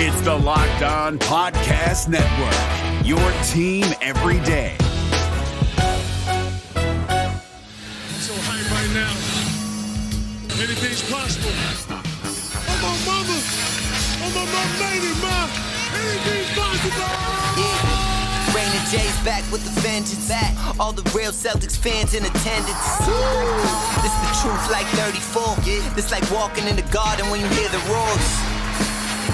It's the Locked On Podcast Network, your team every day. So hype right now. Anything's possible. I'm on mama. I'm on my lady, ma. Anything's possible. Raina J's back with the vengeance. All the real Celtics fans in attendance. This the truth like 34. This like walking in the garden when you hear the roars.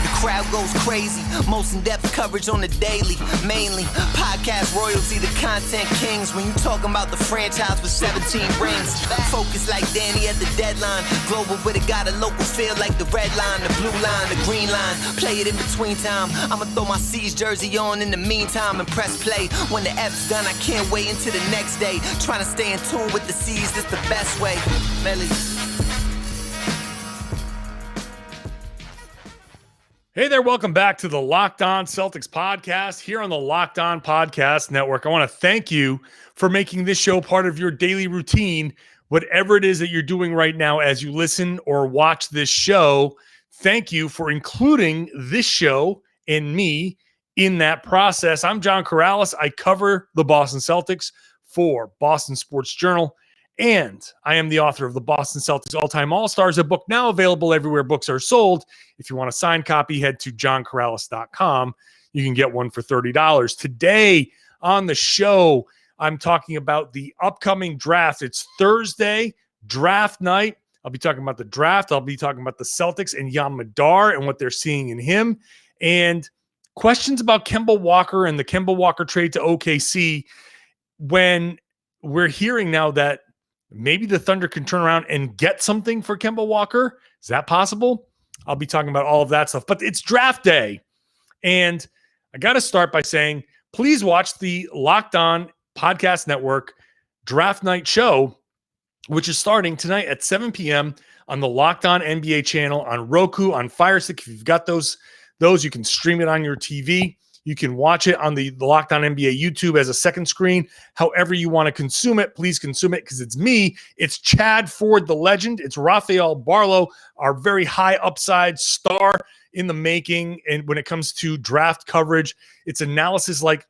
The crowd goes crazy. Most in-depth coverage on the daily. Mainly podcast royalty, the content kings. When you talking about the franchise with 17 rings. Focus like Danny at the deadline. Global with it, got a local feel like the red line, the blue line, the green line. Play it in between time. I'ma throw my C's jersey on in the meantime and press play. When the F's done, I can't wait until the next day. Trying to stay in tune with the C's, that's the best way. Melly. Hey there, welcome back to the Locked On Celtics podcast here on the Locked On Podcast Network. I want to thank you for making this show part of your daily routine, whatever it is that you're doing right now as you listen or watch this show. Thank you for including this show and me in that process. I'm John Karalis. I cover the Boston Celtics for Boston Sports Journal, and I am the author of the Boston Celtics All-Time All-Stars, a book now available everywhere books are sold. If you want a signed copy, head to johnkaralis.com. You can get one for $30. Today on the show, I'm talking about the upcoming draft. It's Thursday, draft night. I'll be talking about the draft. I'll be talking about the Celtics and Yam Madar and what they're seeing in him. And questions about Kemba Walker and the Kemba Walker trade to OKC, when we're hearing now that maybe the Thunder can turn around and get something for Kemba Walker. Is that possible? I'll be talking about all of that stuff. But it's draft day. And I got to start by saying, please watch the Locked On Podcast Network Draft Night Show, which is starting tonight at 7 p.m. on the Locked On NBA channel, on Roku, on Fire Stick. If you've got those, you can stream it on your TV. You can watch it on the Locked On NBA YouTube as a second screen. However you want to consume it, please consume it, because it's me. It's Chad Ford, the legend. It's Rafael Barlow, our very high upside star in the making. And when it comes to draft coverage, it's analysis like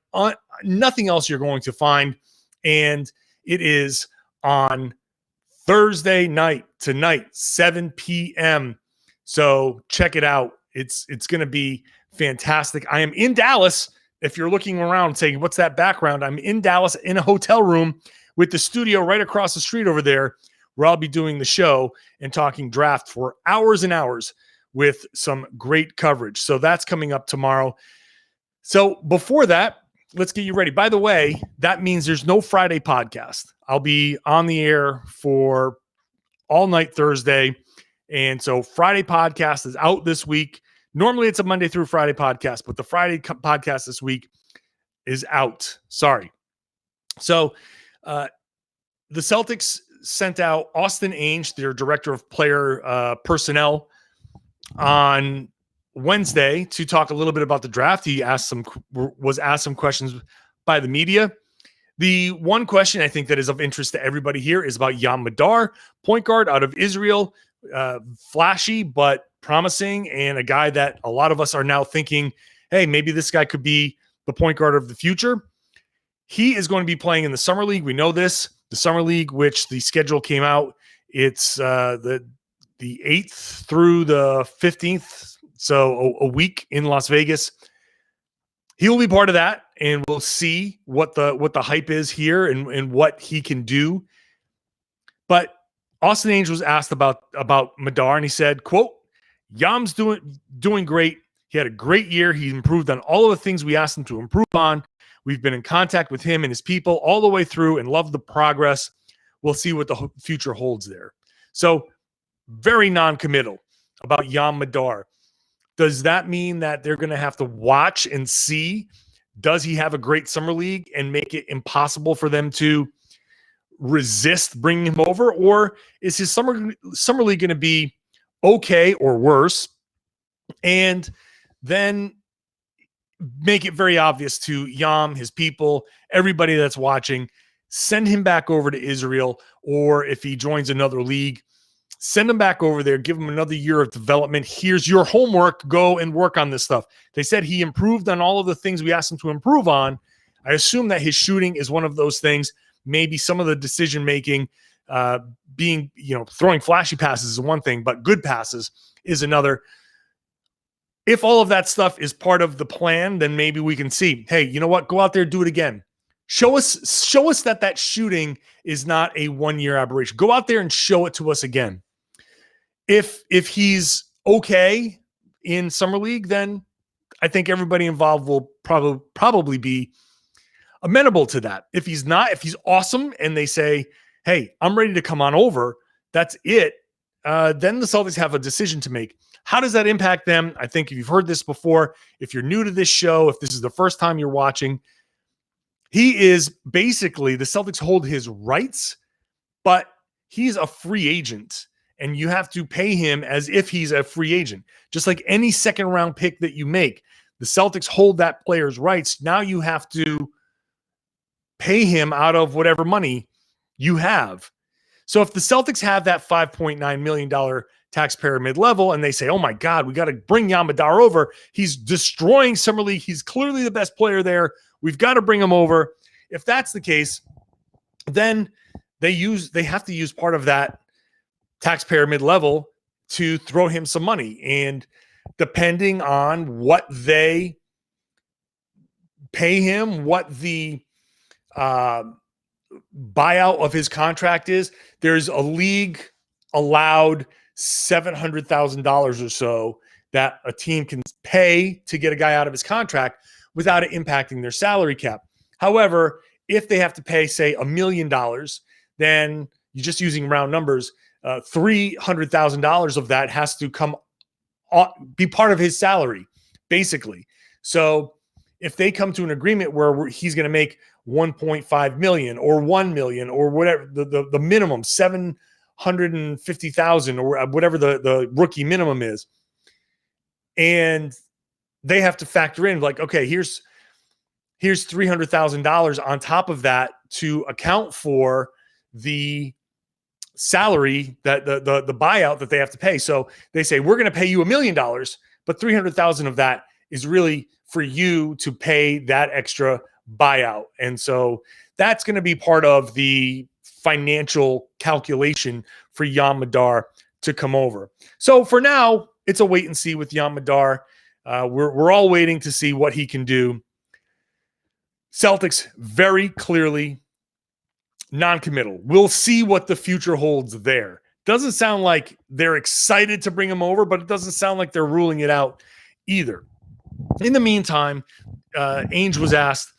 nothing else you're going to find. And it is on Thursday night, tonight, 7 p.m. So check it out. It's going to be fantastic. I am in Dallas. If you're looking around saying, what's that background? I'm in Dallas in a hotel room with the studio right across the street over there, where I'll be doing the show and talking draft for hours and hours with some great coverage. So that's coming up tomorrow. So before that, let's get you ready. By the way, that means there's no Friday podcast. I'll be on the air for all night Thursday. And so Friday podcast is out this week. Normally it's a Monday through Friday podcast, but the Friday podcast this week is out. Sorry. So the Celtics sent out Austin Ainge, their director of player personnel, on Wednesday to talk a little bit about the draft. He was asked some questions by the media. The one question I think that is of interest to everybody here is about Yam Madar, point guard out of Israel, flashy but promising, and a guy that a lot of us are now thinking, hey, maybe this guy could be the point guard of the future. He is going to be playing in the Summer League. We know this. The Summer League, which the schedule came out, it's the 8th through the 15th, so a week in Las Vegas. He will be part of that, and we'll see what the hype is here and what he can do. But Austin Ainge was asked about Madar, and he said, quote, Yam's doing great. He had a great year. He improved on all of the things we asked him to improve on. We've been in contact with him and his people all the way through and love the progress. We'll see what the future holds there. So very non-committal about Yam Madar. Does that mean that they're going to have to watch and see? Does he have a great summer league and make it impossible for them to resist bringing him over? Or is his summer league going to be okay or worse, and then make it very obvious to Yam, his people, everybody that's watching, send him back over to Israel, or if he joins another league, Send him back over there. Give him another year of development. Here's your homework. Go and work on this stuff. They said he improved on all of the things we asked him to improve on. I assume that his shooting is one of those things. Maybe some of the decision-making, being, throwing flashy passes is one thing, but good passes is another. If all of that stuff is part of the plan, then maybe we can see, hey, you know what? Go out there, do it again. Show us that shooting is not a one-year aberration. Go out there and show it to us again. If he's okay in Summer League, then I think everybody involved will probably be amenable to that. If he's not, if he's awesome and they say, hey, I'm ready to come on over, that's it, then the Celtics have a decision to make. How does that impact them? I think if you've heard this before, if you're new to this show, if this is the first time you're watching, he is basically, the Celtics hold his rights, but he's a free agent. And you have to pay him as if he's a free agent. Just like any second round pick that you make, the Celtics hold that player's rights. Now you have to pay him out of whatever money you have. So if the Celtics have that $5.9 million taxpayer mid-level and they say, oh my God, we got to bring Yam Madar over. He's destroying Summer League. He's clearly the best player there. We've got to bring him over. If that's the case, then they have to use part of that taxpayer mid-level to throw him some money. And depending on what they pay him, what the buyout of his contract is, there's a league allowed $700,000 or so that a team can pay to get a guy out of his contract without it impacting their salary cap. However, if they have to pay, say, $1 million, then you're just using round numbers, $300,000 of that has to be part of his salary, basically. So if they come to an agreement where he's going to make $1.5 million or $1 million or whatever, the minimum, $750,000 or whatever the rookie minimum is, and they have to factor in, like, okay, here's $300,000 on top of that to account for the salary, that the buyout that they have to pay. So they say, we're going to pay you $1 million, but 300,000 of that is really for you to pay that extra buyout. And so that's going to be part of the financial calculation for Yam Madar to come over. So for now, it's a wait and see with Yam Madar. We're all waiting to see what he can do. Celtics very clearly non-committal. We'll see what the future holds there. Doesn't sound like they're excited to bring him over, but it doesn't sound like they're ruling it out either. In the meantime, Ainge was asked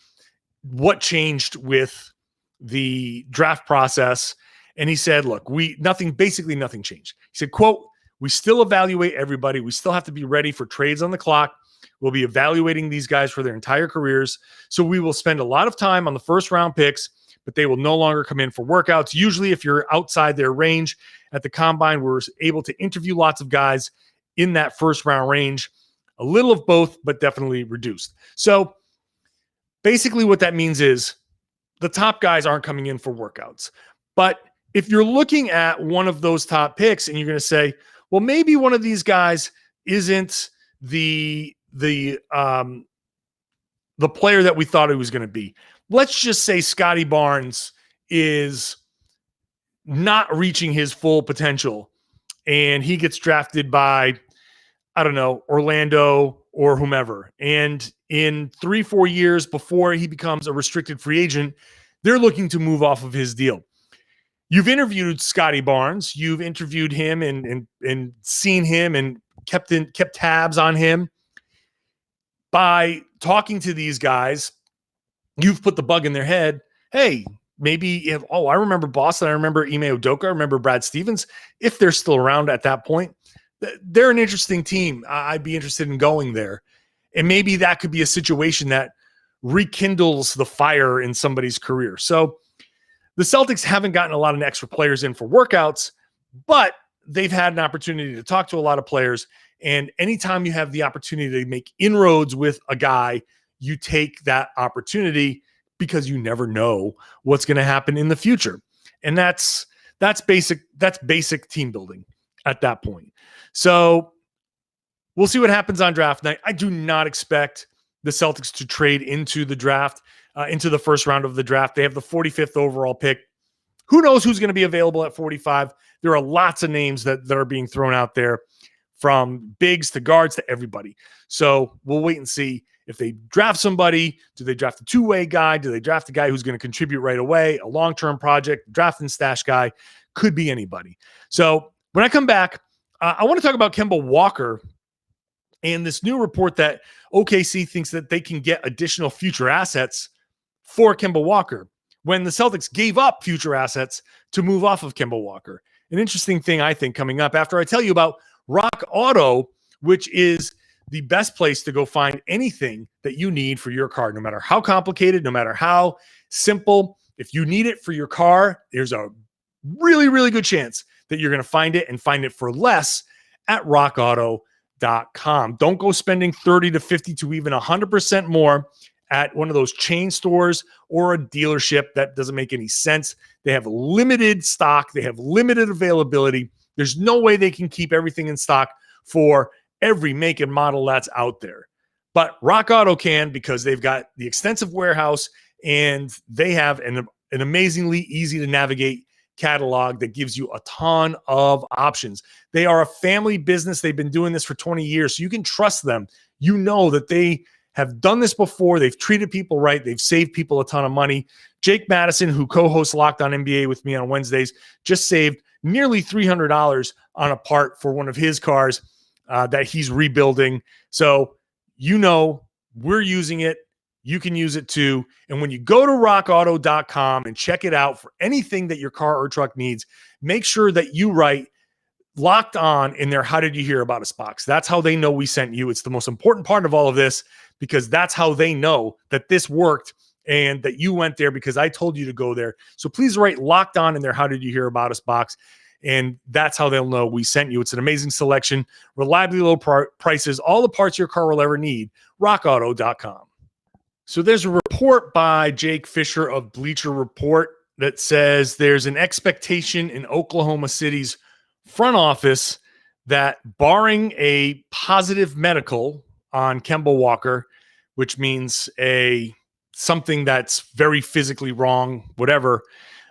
what changed with the draft process, and he said, look, basically nothing changed. He said, quote, we still evaluate everybody. We still have to be ready for trades on the clock. We'll be evaluating these guys for their entire careers. So we will spend a lot of time on the first round picks, but they will no longer come in for workouts. Usually if you're outside their range at the combine, we're able to interview lots of guys in that first round range, a little of both, but definitely reduced. So basically what that means is the top guys aren't coming in for workouts. But if you're looking at one of those top picks and you're going to say, well, maybe one of these guys isn't the player that we thought he was going to be. Let's just say Scotty Barnes is not reaching his full potential and he gets drafted by, I don't know, Orlando or whomever. And in 3-4 years before he becomes a restricted free agent, they're looking to move off of his deal. You've interviewed Scotty Barnes. You've interviewed him and seen him and kept tabs on him. By talking to these guys, you've put the bug in their head. Hey, maybe I remember Boston. I remember Ime Udoka. I remember Brad Stevens. If they're still around at that point, they're an interesting team. I'd be interested in going there. And maybe that could be a situation that rekindles the fire in somebody's career. So the Celtics haven't gotten a lot of extra players in for workouts, but they've had an opportunity to talk to a lot of players. And anytime you have the opportunity to make inroads with a guy, you take that opportunity because you never know what's going to happen in the future. And that's That's basic team building at that point. So we'll see what happens on draft night. I do not expect the Celtics to trade into the draft, into the first round of the draft. They have the 45th overall pick. Who knows who's going to be available at 45? There are lots of names that are being thrown out there, from bigs to guards to everybody. So we'll wait and see if they draft somebody. Do they draft a two-way guy? Do they draft a guy who's going to contribute right away? A long-term project, draft and stash guy, could be anybody. So when I come back, I want to talk about Kemba Walker and this new report that OKC thinks that they can get additional future assets for Kemba Walker when the Celtics gave up future assets to move off of Kemba Walker. An interesting thing, I think, coming up after I tell you about Rock Auto, which is the best place to go find anything that you need for your car, no matter how complicated, no matter how simple. If you need it for your car, there's a really, really good chance that you're going to find it, and find it for less at rockauto.com. Don't go spending 30 to 50 to even 100% more at one of those chain stores or a dealership. That doesn't make any sense. They have limited stock. They have limited availability. There's no way they can keep everything in stock for every make and model that's out there. But Rock Auto can, because they've got the extensive warehouse and they have an amazingly easy to navigate catalog that gives you a ton of options. They are a family business. They've been doing this for 20 years, so you can trust them. You know that they have done this before. They've treated people right. They've saved people a ton of money. Jake Madison, who co-hosts Locked On NBA with me on Wednesdays, just saved nearly $300 on a part for one of his cars that he's rebuilding. So, you know, we're using it. You can use it too. And when you go to rockauto.com and check it out for anything that your car or truck needs, make sure that you write Locked On in their "How did you hear about us" box. That's how they know we sent you. It's the most important part of all of this, because that's how they know that this worked and that you went there because I told you to go there. So please write Locked On in their "How did you hear about us" box. And that's how they'll know we sent you. It's an amazing selection, reliably low prices, all the parts your car will ever need. rockauto.com. So there's a report by Jake Fisher of Bleacher Report that says there's an expectation in Oklahoma City's front office that, barring a positive medical on Kemba Walker, which means something that's very physically wrong, whatever,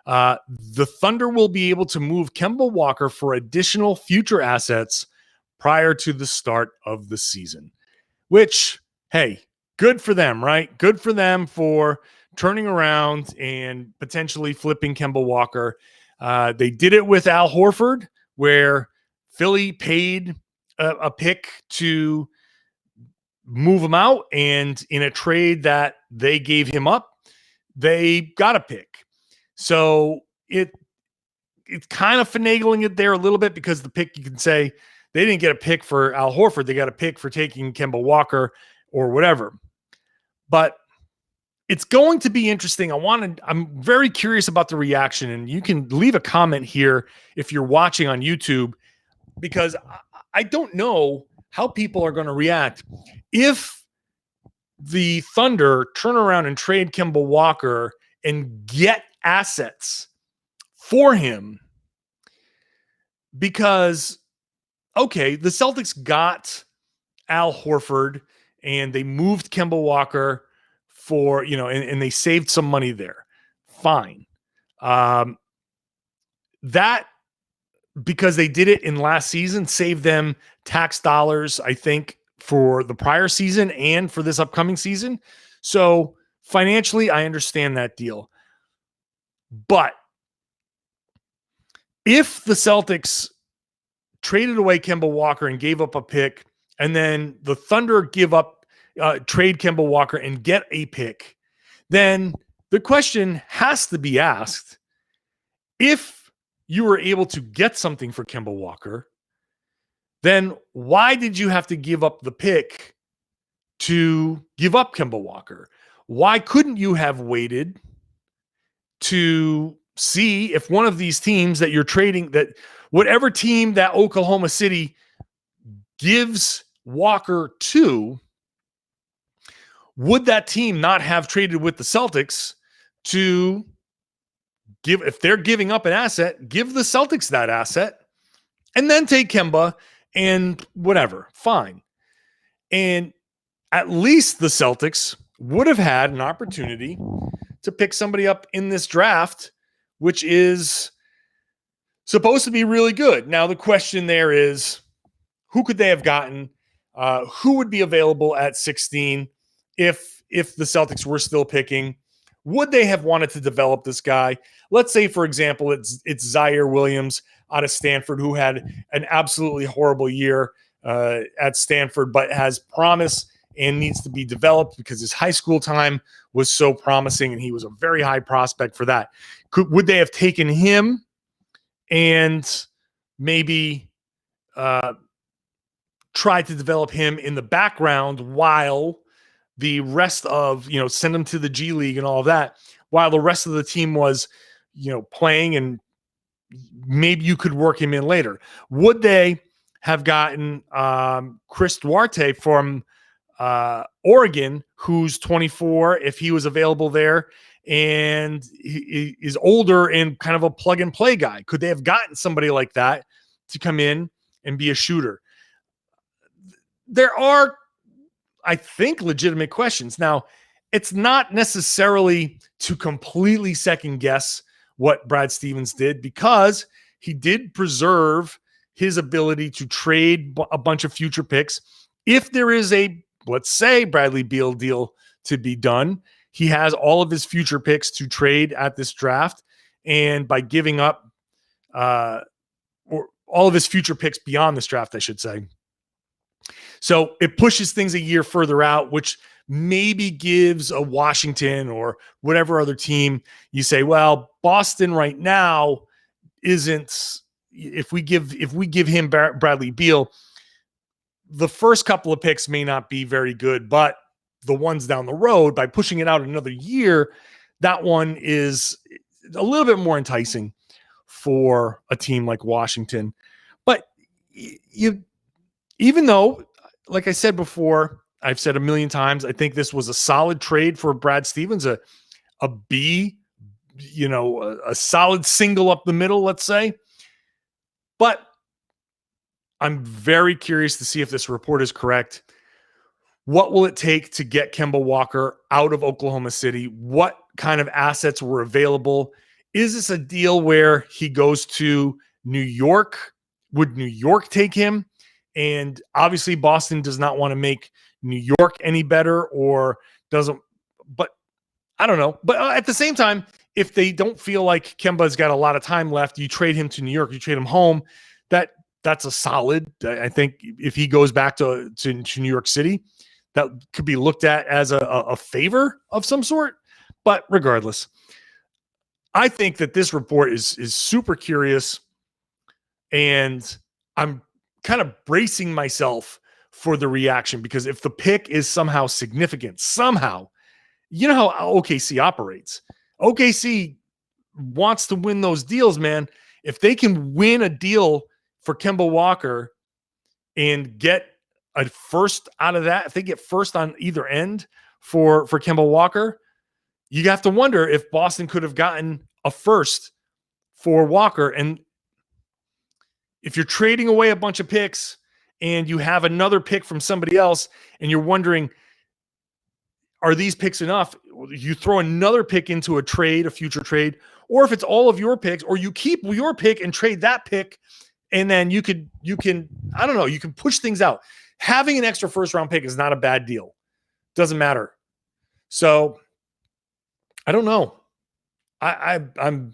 the Thunder will be able to move Kemba Walker for additional future assets prior to the start of the season, which, hey, good for them, right? Good for them for turning around and potentially flipping Kemba Walker. They did it with Al Horford, where Philly paid a pick to move him out, and in a trade that they gave him up, they got a pick. So it's kind of finagling it there a little bit, because the pick, you can say they didn't get a pick for Al Horford. They got a pick for taking Kemba Walker or whatever. But it's going to be interesting. I'm very curious about the reaction, and you can leave a comment here if you're watching on YouTube, because I don't know how people are going to react if the Thunder turn around and trade Kemba Walker and get assets for him. Because, okay, the Celtics got Al Horford and they moved Kemba Walker for, and they saved some money there. Fine. That, because they did it in last season, saved them tax dollars, I think, for the prior season and for this upcoming season. So financially, I understand that deal. But if the Celtics traded away Kemba Walker and gave up a pick, and then the Thunder trade Kemba Walker and get a pick, then the question has to be asked, if you were able to get something for Kemba Walker, then why did you have to give up the pick to give up Kemba Walker? Why couldn't you have waited to see if one of these teams that you're trading, that whatever team that Oklahoma City gives Walker to, would that team not have traded with the Celtics to if they're giving up an asset, give the Celtics that asset and then take Kemba and whatever, fine. And at least the Celtics would have had an opportunity to pick somebody up in this draft, which is supposed to be really good. Now, the question there is, who could they have gotten? Who would be available at 16 if the Celtics were still picking? Would they have wanted to develop this guy? Let's say, for example, it's Zaire Williams out of Stanford, who had an absolutely horrible year at Stanford, but has promise and needs to be developed because his high school time was so promising and he was a very high prospect for that. Would they have taken him and maybe tried to develop him in the background while the rest of, send him to the G League and all of that, while the rest of the team was, playing, and maybe you could work him in later? Would they have gotten Chris Duarte from Oregon, who's 24, if he was available there, and he is older and kind of a plug and play guy? Could they have gotten somebody like that to come in and be a shooter? There are, I think, legitimate questions. Now, it's not necessarily to completely second guess what Brad Stevens did, because he did preserve his ability to trade a bunch of future picks. If there is a, let's say, Bradley Beal deal to be done, he has all of his future picks to trade at this draft. And by giving up or all of his future picks beyond this draft, I should say. So it pushes things a year further out, which maybe gives a Washington or whatever other team, you say, well, Boston right now isn't, if we give him Bradley Beal, the first couple of picks may not be very good, but the ones down the road, by pushing it out another year, that one is a little bit more enticing for a team like Washington. But even though, like I said before, I've said a million times, I think this was a solid trade for Brad Stevens, a B, a solid single up the middle, let's say. But I'm very curious to see if this report is correct. What will it take to get Kemba Walker out of Oklahoma City? What kind of assets were available? Is this a deal where he goes to New York? Would New York take him? And obviously Boston does not want to make New York any better, or doesn't, but I don't know. But at the same time, if they don't feel like Kemba's got a lot of time left, you trade him to New York, you trade him home. That's a solid. I think if he goes back to New York City, that could be looked at as a favor of some sort. But regardless, I think that this report is super curious, and I'm kind of bracing myself for the reaction, because if the pick is somehow significant, you know how OKC operates. OKC wants to win those deals, man. If they can win a deal for Kemba Walker and get a first out of that, if they get first on either end for Kemba Walker, you have to wonder if Boston could have gotten a first for Walker. And if you're trading away a bunch of picks and you have another pick from somebody else and you're wondering, are these picks enough? You throw another pick into a trade, a future trade, or if it's all of your picks, or you keep your pick and trade that pick, and then you can, I don't know, you can push things out. Having an extra first round pick is not a bad deal. Doesn't matter. So I don't know. I'm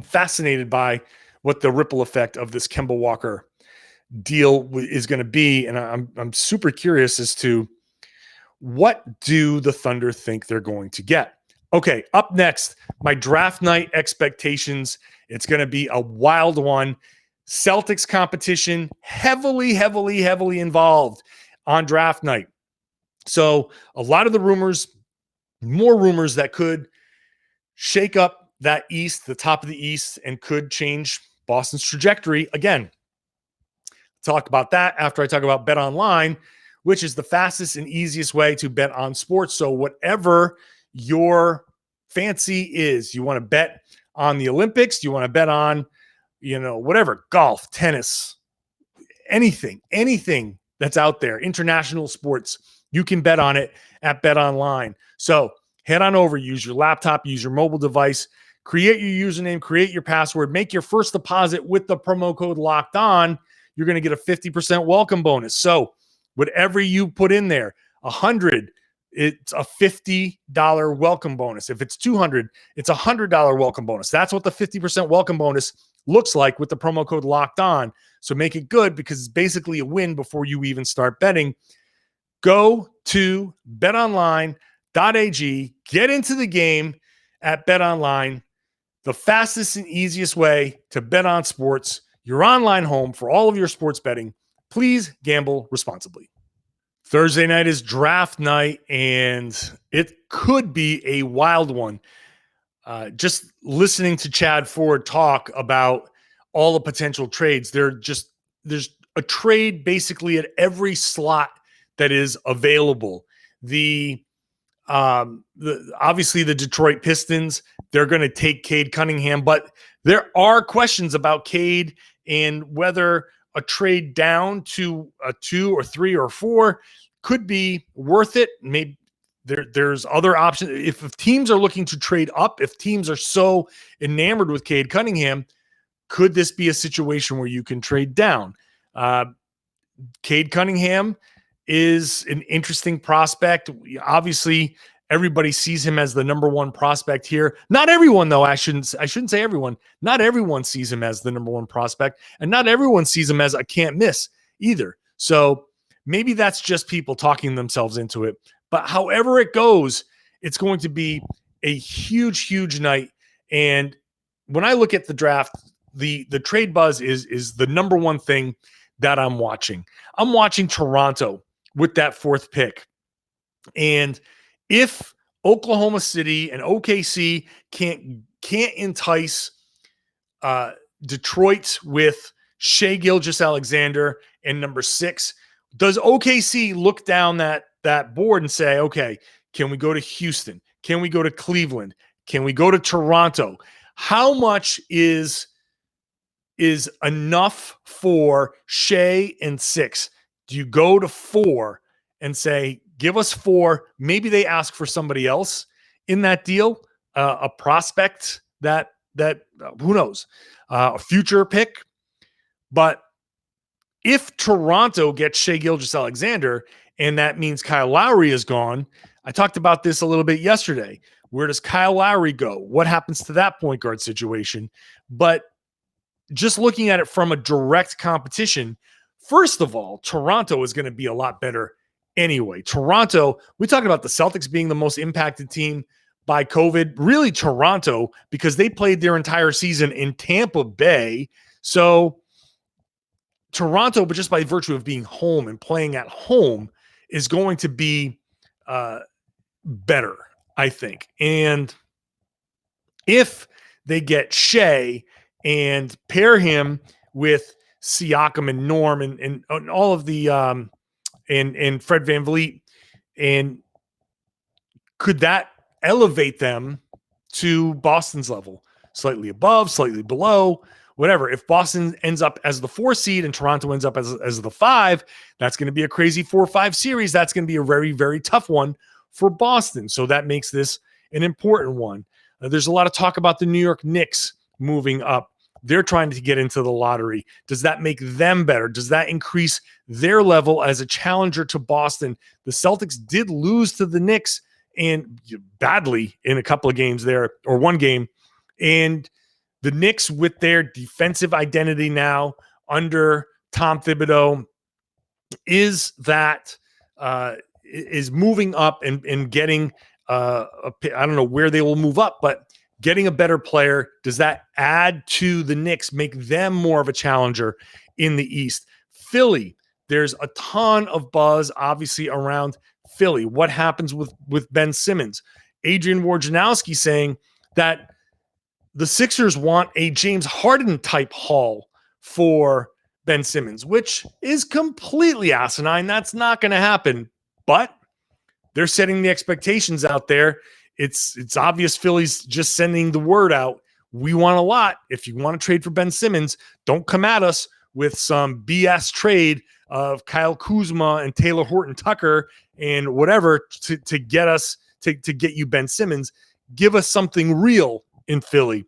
fascinated by what the ripple effect of this Kemba Walker deal is going to be. And I'm super curious as to what do the Thunder think they're going to get. Okay, up next, my draft night expectations. It's going to be a wild one. Celtics competition, heavily involved on draft night. So a lot of the rumors, more rumors that could shake up that East, the top of the East, and could change Boston's trajectory. Again, talk about that after I talk about BetOnline, which is the fastest and easiest way to bet on sports. So whatever your fancy is, you want to bet on the Olympics? Do you want to bet on, whatever, golf, tennis, anything that's out there, international sports? You can bet on it at BetOnline. So head on over, use your laptop, use your mobile device, create your username, create your password, make your first deposit with the promo code Locked On. You're going to get a 50% welcome bonus. So whatever you put in there, 100, it's a $50 welcome bonus. If it's 200, it's a $100 welcome bonus. That's what the 50% welcome bonus looks like with the promo code Locked On. So make it good, because it's basically a win before you even start betting. Go to betonline.ag, get into the game at BetOnline, the fastest and easiest way to bet on sports, your online home for all of your sports betting. Please gamble responsibly. Thursday night is draft night, and it could be a wild one. Just listening to Chad Ford talk about all the potential trades, there's a trade basically at every slot that is available. Obviously the Detroit Pistons, they're going to take Cade Cunningham, but there are questions about Cade and whether a trade down to a 2 or 3 or 4 could be worth it. Maybe there's other options. If teams are looking to trade up, if teams are so enamored with Cade Cunningham, could this be a situation where you can trade down? Cade Cunningham is an interesting prospect. Obviously, everybody sees him as the number one prospect here. Not everyone, though. I shouldn't say everyone. Not everyone sees him as the number one prospect, and not everyone sees him as a can't miss either. So maybe that's just people talking themselves into it. But however it goes, it's going to be a huge, huge night. And when I look at the draft, the trade buzz is the number one thing that I'm watching. I'm watching Toronto with that 4th pick. And if Oklahoma City and OKC can't entice Detroit with Shai Gilgeous-Alexander and number 6, does OKC look down that board and say, okay, can we go to Houston? Can we go to Cleveland? Can we go to Toronto? How much is enough for Shai and 6? Do you go to 4 and say, give us 4? Maybe they ask for somebody else in that deal, a prospect that who knows, a future pick. But if Toronto gets Shai Gilgeous-Alexander and that means Kyle Lowry is gone, I talked about this a little bit yesterday. Where does Kyle Lowry go? What happens to that point guard situation? But just looking at it from a direct competition, first of all, Toronto is going to be a lot better anyway. Toronto, we talked about the Celtics being the most impacted team by COVID. Really, Toronto, because they played their entire season in Tampa Bay. So Toronto, but just by virtue of being home and playing at home, is going to be better, I think. And if they get Shai and pair him with Siakam and Norm and all of the and Fred VanVleet, and could that elevate them to Boston's level? Slightly above, slightly below, whatever. If Boston ends up as the 4 seed and Toronto ends up as the 5, that's going to be a crazy 4-5 series. That's going to be a very, very tough one for Boston. So that makes this an important one. There's a lot of talk about the New York Knicks moving up. They're trying to get into the lottery. Does that make them better? Does that increase their level as a challenger to Boston? The Celtics did lose to the Knicks and badly in a couple of games there, or one game. And the Knicks, with their defensive identity now under Tom Thibodeau, is moving up and getting I don't know where they will move up, but getting a better player. Does that add to the Knicks, make them more of a challenger in the East? Philly, there's a ton of buzz, obviously, around Philly. What happens with Ben Simmons? Adrian Wojnarowski saying that the Sixers want a James Harden type haul for Ben Simmons, which is completely asinine. That's not going to happen, but they're setting the expectations out there. It's obvious Philly's just sending the word out. we want a lot. If you want to trade for Ben Simmons, don't come at us with some BS trade of Kyle Kuzma and Taylor Horton Tucker and whatever to get us to get you Ben Simmons. Give us something real in Philly.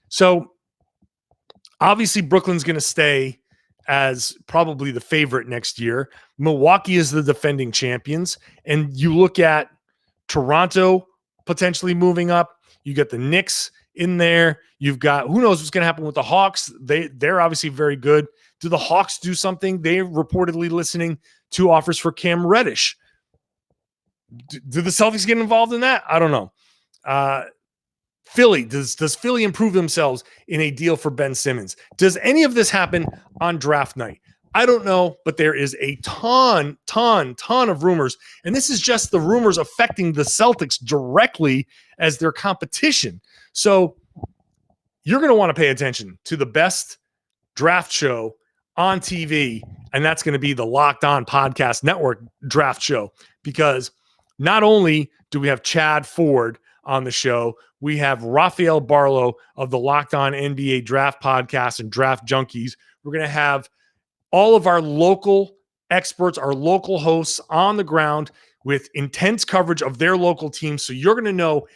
So obviously Brooklyn's going to stay as probably the favorite next year. Milwaukee is the defending champions. And you look at Toronto potentially moving up. You got the Knicks in there. You've got, who knows what's going to happen with the Hawks. They're obviously very good. Do the Hawks do something? They're reportedly listening to offers for Cam Reddish. Do the Celtics get involved in that? I don't know. Philly, does Philly improve themselves in a deal for Ben Simmons? Does any of this happen on draft night? I don't know, but there is a ton of rumors. And this is just the rumors affecting the Celtics directly as their competition. So you're going to want to pay attention to the best draft show on TV, and that's going to be the Locked On Podcast Network draft show, because not only do we have Chad Ford on the show, we have Rafael Barlow of the Locked On NBA Draft Podcast and Draft Junkies. We're going to have all of our local experts, our local hosts on the ground with intense coverage of their local teams. So you're going to know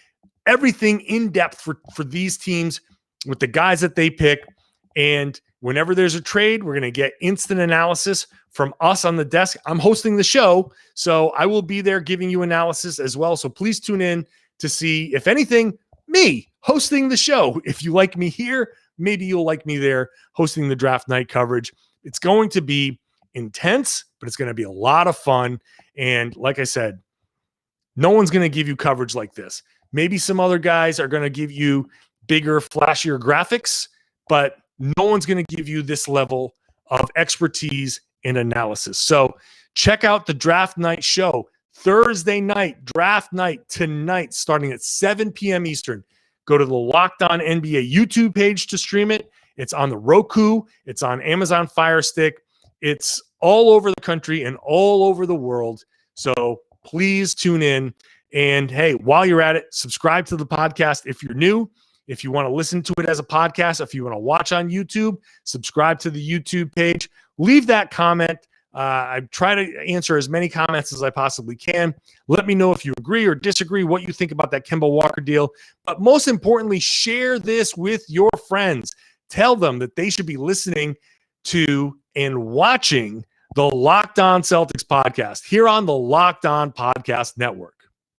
everything in depth for these teams with the guys that they pick. And whenever there's a trade, we're going to get instant analysis from us on the desk. I'm hosting the show, so I will be there giving you analysis as well. So please tune in to see, if anything, me hosting the show. If you like me here, maybe you'll like me there hosting the draft night coverage. It's going to be intense, but it's going to be a lot of fun. And like I said, no one's going to give you coverage like this. Maybe some other guys are going to give you bigger, flashier graphics, but no one's going to give you this level of expertise and analysis. So check out the draft night show. Thursday night, draft night tonight, starting at 7 p.m. Eastern. Go to the Locked On NBA YouTube page to stream it. It's on the Roku. It's on Amazon Fire Stick. It's all over the country and all over the world. So please tune in. And hey, while you're at it, subscribe to the podcast if you're new. If you want to listen to it as a podcast, if you want to watch on YouTube, subscribe to the YouTube page. Leave that comment. I try to answer as many comments as I possibly can. Let me know if you agree or disagree, what you think about that Kemba Walker deal. But most importantly, share this with your friends. Tell them that they should be listening to and watching the Locked On Celtics podcast here on the Locked On Podcast Network.